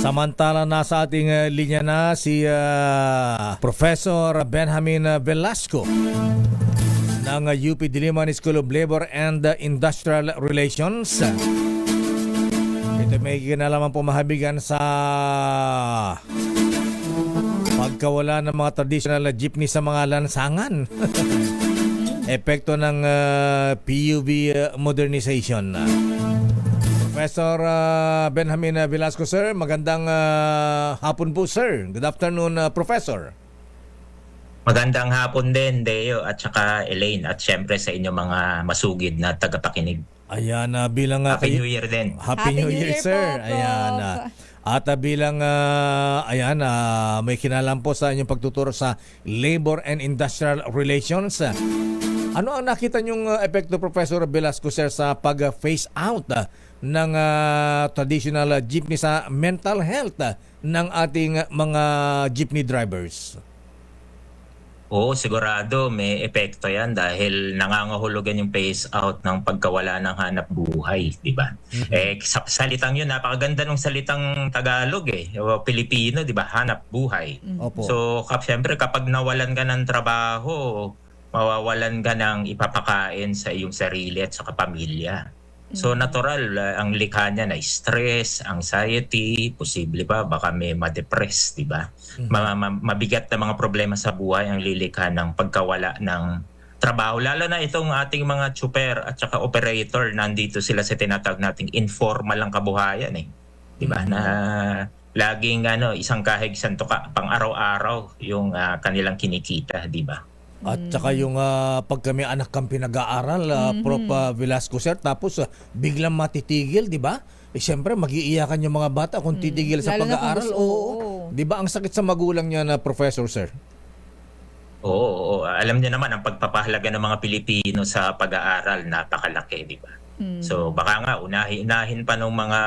Samantala nasa ating linya na si Professor Benjamin Velasco ng UP Diliman School of Labor and Industrial Relations. Ito may kinalaman po mahabigan sa pagkawala ng mga traditional jeepney sa mga lansangan. Epekto ng PUV modernization. Professor Benjamin Velasco, sir. Magandang hapon po, sir. Good afternoon, Professor. Magandang hapon din, Deo, at saka Elaine, at syempre sa inyo mga masugid na tagapakinig. Ayan, bilang... Happy New Year din. Happy New Year, sir. Po, ayan. At bilang may kinalam po sa inyong pagtuturo sa Labor and Industrial Relations. Ano ang nakita niyong epekto, Professor Velasco, sir, sa pag-phase out ng traditional jeepney sa mental health ng ating mga jeepney drivers? Oo, sigurado may epekto yan dahil nangangahulugan yung phase out ng pagkawala ng hanap buhay, di ba? Sa salitang yun, napakaganda ng salitang Tagalog o Pilipino, di ba? Hanap buhay. Opo. So, syempre kapag nawalan ka ng trabaho, mawawalan ka ng ipapakain sa iyong sarili at sa kapamilya. So natural, ang likha niya na stress, anxiety, posible pa baka may ma-depress, di ba? Mabigat na mga problema sa buhay ang lilikha ng pagkawala ng trabaho. Lalo na itong ating mga tsuper at saka operator, nandito sila sa tinatawag nating informal ang kabuhayan di ba? Na laging isang kahig santuka pang araw-araw yung kanilang kinikita, di ba? At saka yung pag kami anak kang pinag-aaral, Prof. Velasco, sir, tapos biglang matitigil, di ba? Siyempre, mag-iiyakan yung mga bata kung titigil sa Lalo na pag-aaral. kung Oo. Di ba? Ang sakit sa magulang niya na Professor, sir. Oo. Alam niyo naman, ang pagpapahalaga ng mga Pilipino sa pag-aaral, napakalaki, di ba? So baka nga unahin pa ng mga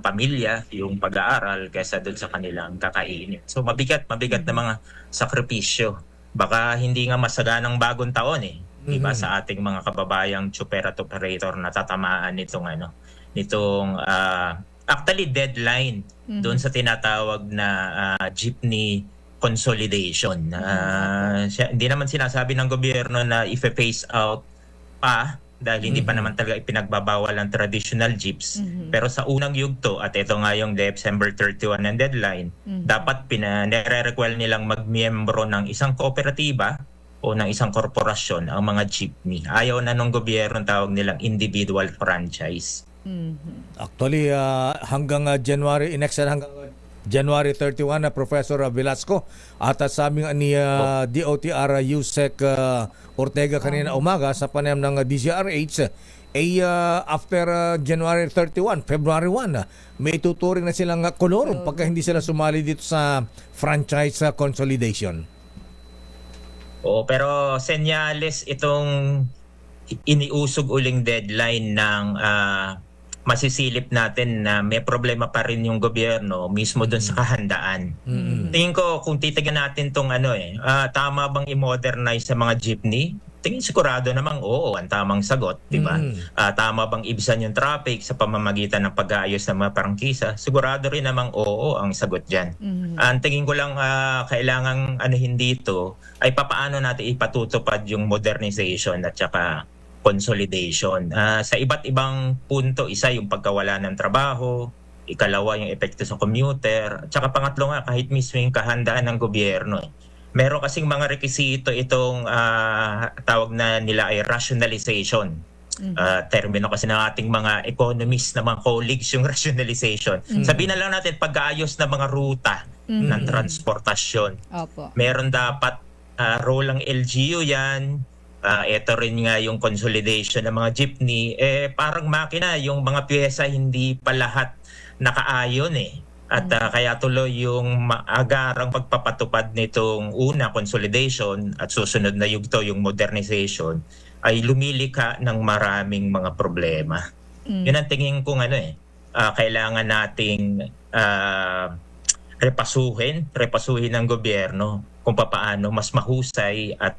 pamilya yung pag-aaral kaysa doon sa kanilang kakainin. So mabigat na mga sakripisyo. Baka hindi nga masaganang bagong taon diba, sa ating mga kababayang tsuper at operator na tatamaan nitong actually deadline doon sa tinatawag na jeepney consolidation. Hindi naman sinasabi ng gobyerno na i-phase out pa dahil hindi pa naman talaga ipinagbabawal ang traditional jeeps. Pero sa unang yugto, at ito nga yung December 31 ang deadline, dapat nire-require nilang magmiyembro ng isang kooperatiba o ng isang korporasyon ang mga jeepney. Ayaw na nung gobyerno, tawag nilang individual franchise. Actually, hanggang January 31 na Professor Velasco at sabi nga ni DOTR Yusek Ortega kanina umaga sa panayam ng DZRH after January 31, February 1 may tuturing na silang kolorum pagka hindi sila sumali dito sa franchise consolidation. Oo, pero senyales itong iniusog uling deadline ng masisilip natin na may problema pa rin yung gobyerno mismo doon sa kahandaan. Tingin ko kung titignan natin tong tama bang i-modernize sa mga jeepney? Tingin sigurado namang oo, ang tamang sagot, di ba? Tama bang ibsan yung traffic sa pamamagitan ng pag-aayos ng mga prangkisa? Sigurado rin namang oo ang sagot diyan. Ang tingin ko lang kailangang dito ay papaano natin ipatutupad yung modernization at saka consolidation. Sa iba't ibang punto, isa yung pagkawala ng trabaho, ikalawa yung epekto sa commuter, at saka pangatlo nga kahit mismo yung kahandaan ng gobyerno. Meron kasing mga rekisito itong tawag na nila ay rationalization. Termino kasi ng ating mga economists na mga colleagues yung rationalization. Sabihin na lang natin pag-aayos ng mga ruta ng transportasyon. Opo. Meron dapat role ng LGU yan. Ito rin nga yung consolidation ng mga jeepney. Parang makina, yung mga pyesa hindi pa lahat nakaayon At kaya tuloy yung agarang pagpapatupad nitong una, consolidation, at susunod na yugto, yung modernization, ay lumilika ng maraming mga problema. Yun ang tingin kong kailangan nating repasuhin ng gobyerno kung papaano mas mahusay at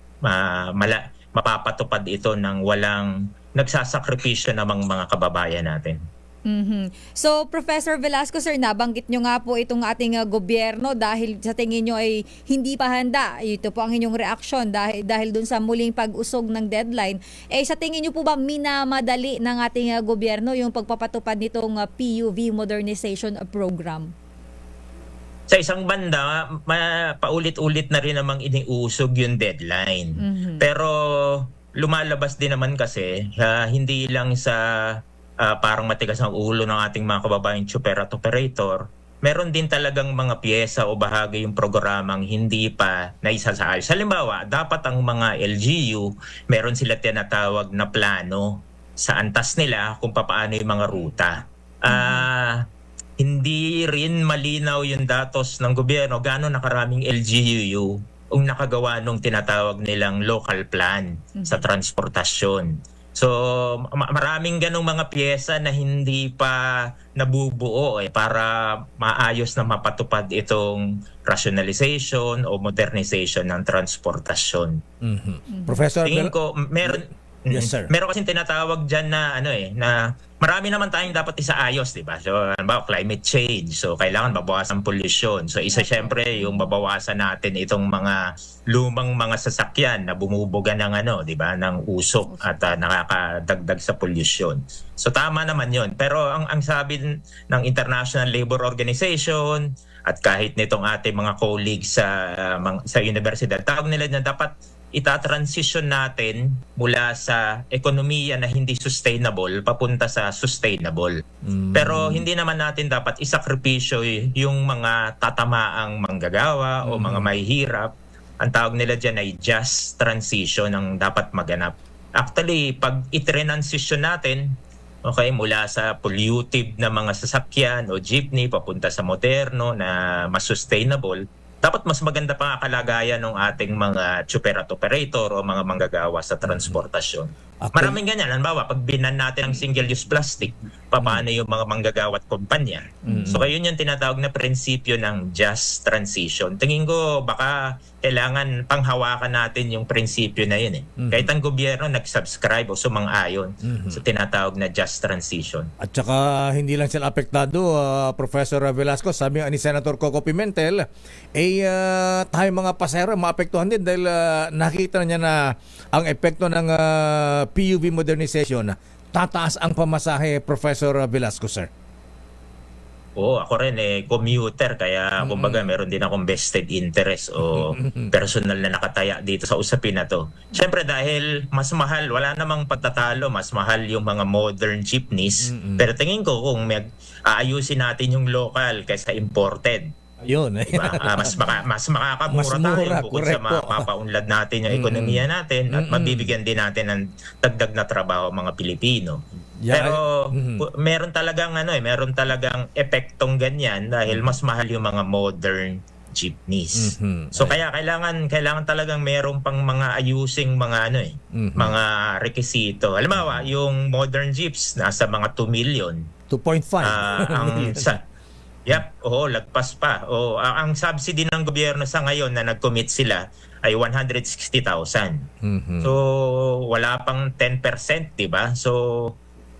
mapapatupad ito ng walang nagsasakripisyo namang mga kababayan natin. Mhm. So, Professor Velasco, sir, nabanggit nyo nga po itong ating gobyerno dahil sa tingin nyo ay hindi pa handa. Ito po ang inyong reaksyon dahil dun sa muling pag-usog ng deadline. Sa tingin nyo po ba minamadali ng ating gobyerno yung pagpapatupad nitong PUV Modernization Program? Sa isang banda, paulit-ulit na rin namang iniusog yung deadline. Pero lumalabas din naman kasi hindi lang sa parang matigas ang ulo ng ating mga kababayang super at operator, meron din talagang mga piyesa o bahagi yung programang hindi pa naisasaayos. Halimbawa, dapat ang mga LGU, meron sila tinatawag na plano sa antas nila kung paano yung mga ruta. Hindi rin malinaw yung datos ng gobyerno gaano nakaraming LGU ang nakagawa nung tinatawag nilang local plan sa transportasyon. So maraming ganong mga piyesa na hindi pa nabubuo para maayos na mapatupad itong rationalization o modernization ng transportasyon. Professor Tingin ko meron Yes, sir. Meron kasing tinatawag diyan na na marami naman tayong dapat isaayos, 'di ba? So, halimbawa, climate change. So, kailangan mabawasan pollution. So, isa syempre yung mabawasan natin itong mga lumang mga sasakyan na bumubuga ng 'di ba, ng usok at nakakadagdag sa pollution. So, tama naman 'yon. Pero ang sabi ng International Labour Organization at kahit nitong ating mga colleagues sa universidad, tawag nila na dapat itatransition natin mula sa ekonomiya na hindi sustainable papunta sa sustainable. Pero hindi naman natin dapat isakripisyo yung mga tatamaang manggagawa o mga mahihirap. Ang tawag nila dyan ay just transition ang dapat maganap. Actually, pag itransition natin, mula sa pollutive na mga sasakyan o jeepney papunta sa moderno na mas sustainable, dapat mas maganda pa ang kalagayan ng ating mga super at operator o mga manggagawa sa transportasyon. Maraming ganyan. Halimbawa, pag binan natin ang single-use plastic, paano yung mga manggagawa at kumpanya? So, yun yung tinatawag na prinsipyo ng just transition. Tingin ko, baka kailangan panghawakan natin yung prinsipyo na yun. Kahit ang gobyerno nag-subscribe o sumang-ayon sa tinatawag na just transition. At saka hindi lang sila apektado, Professor Velasco, sabi nga ni Senator Coco Pimentel, tayo mga pasahero maapektuhan din dahil nakita niya na ang epekto ng PUV modernization, tataas ang pamasahe, Professor Velasco, sir. Oo, ako rin commuter, kaya kumbaga meron din akong vested interest o personal na nakataya dito sa usapin na to. Siyempre dahil mas mahal, wala namang pagtatalo, mas mahal yung mga modern jeepneys. Pero tingin ko kung aayusin natin yung local kaysa imported, Ayun. diba? Mas makakamura Mas mura, tayo bukod sa correct po. mapaunlad natin yung ekonomiya natin at mabibigyan din natin ng dagdag na trabaho ang mga Pilipino. Yeah, Pero meron talagang meron talagang epektong ganyan dahil mas mahal yung mga modern jeepneys. So kaya kailangan talagang merong pang mga ayusing mga mga rekisito. Halimbawa, yung modern jeeps nasa mga 2 million. 2.5. Lagpas pa. Ang subsidy ng gobyerno sa ngayon na nag-commit sila ay 160,000. So wala pang 10%, 'di ba? So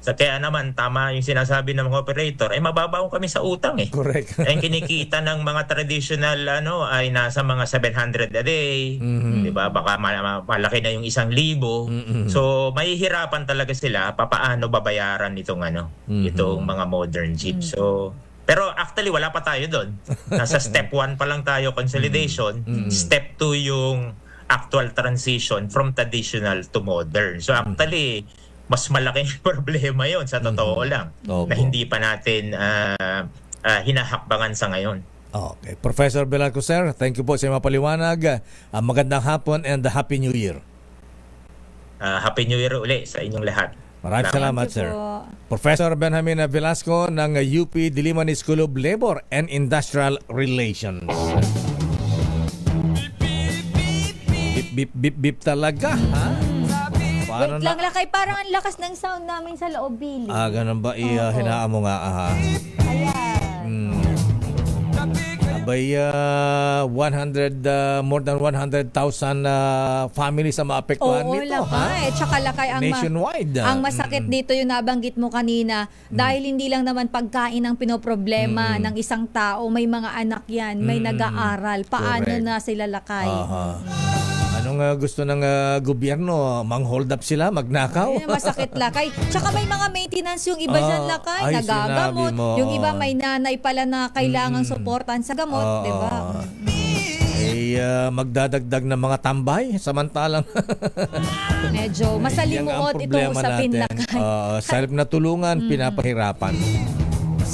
kaya naman tama yung sinasabi ng mga operator, mababaw kami sa utang . Correct. Ang kinikita ng mga traditional ay nasa mga 700 a day, 'di ba? Baka malaki na yung 1,000. So mahihirapan talaga sila paano babayaran itong itong mga modern jeep. So pero actually wala pa tayo doon. Nasa step 1 pa lang tayo, consolidation. Step 2 yung actual transition from traditional to modern. So actually mas malaking problema yon sa totoo lang. Na hindi pa natin hinahakbangan sa ngayon. Okay. Professor Velasco, sir, thank you po sa mga paliwanag. Magandang hapon and Happy New Year. Happy New Year uli sa inyong lahat. Maraming salamat, Thank you sir. po. Professor Benjamin Velasco ng UP Diliman School of Labor and Industrial Relations. Bip, bip, bip talaga, ha? Wait lang, Lakay. Parang ang lakas ng sound namin sa loob, Billy. Ganun ba? Hinaan mo nga, ha? Ayan. Abay, 100, more than 100,000 families ang maapektuhan Oo, nito. lakay. Tsaka lakay ang Nationwide. ang masakit dito yung nabanggit mo kanina dahil hindi lang naman pagkain ang pinoproblema ng isang tao, may mga anak yan, may nag-aaral. Paano Correct. na sila lakay? Aha. Anong gusto ng gobyerno? Mang-hold up sila? Magnakaw? Masakit lakay. Tsaka may mga maintenance yung iba dyan lakay, ay, nagagamot. sinabi mo. Yung iba may nanay pala na kailangang suportan sa gamot, di ba? Magdadagdag ng mga tambay samantalang Medyo masalimuot yan ang itong problema usapin natin. lakay. Sa halip na tulungan, pinapahirapan.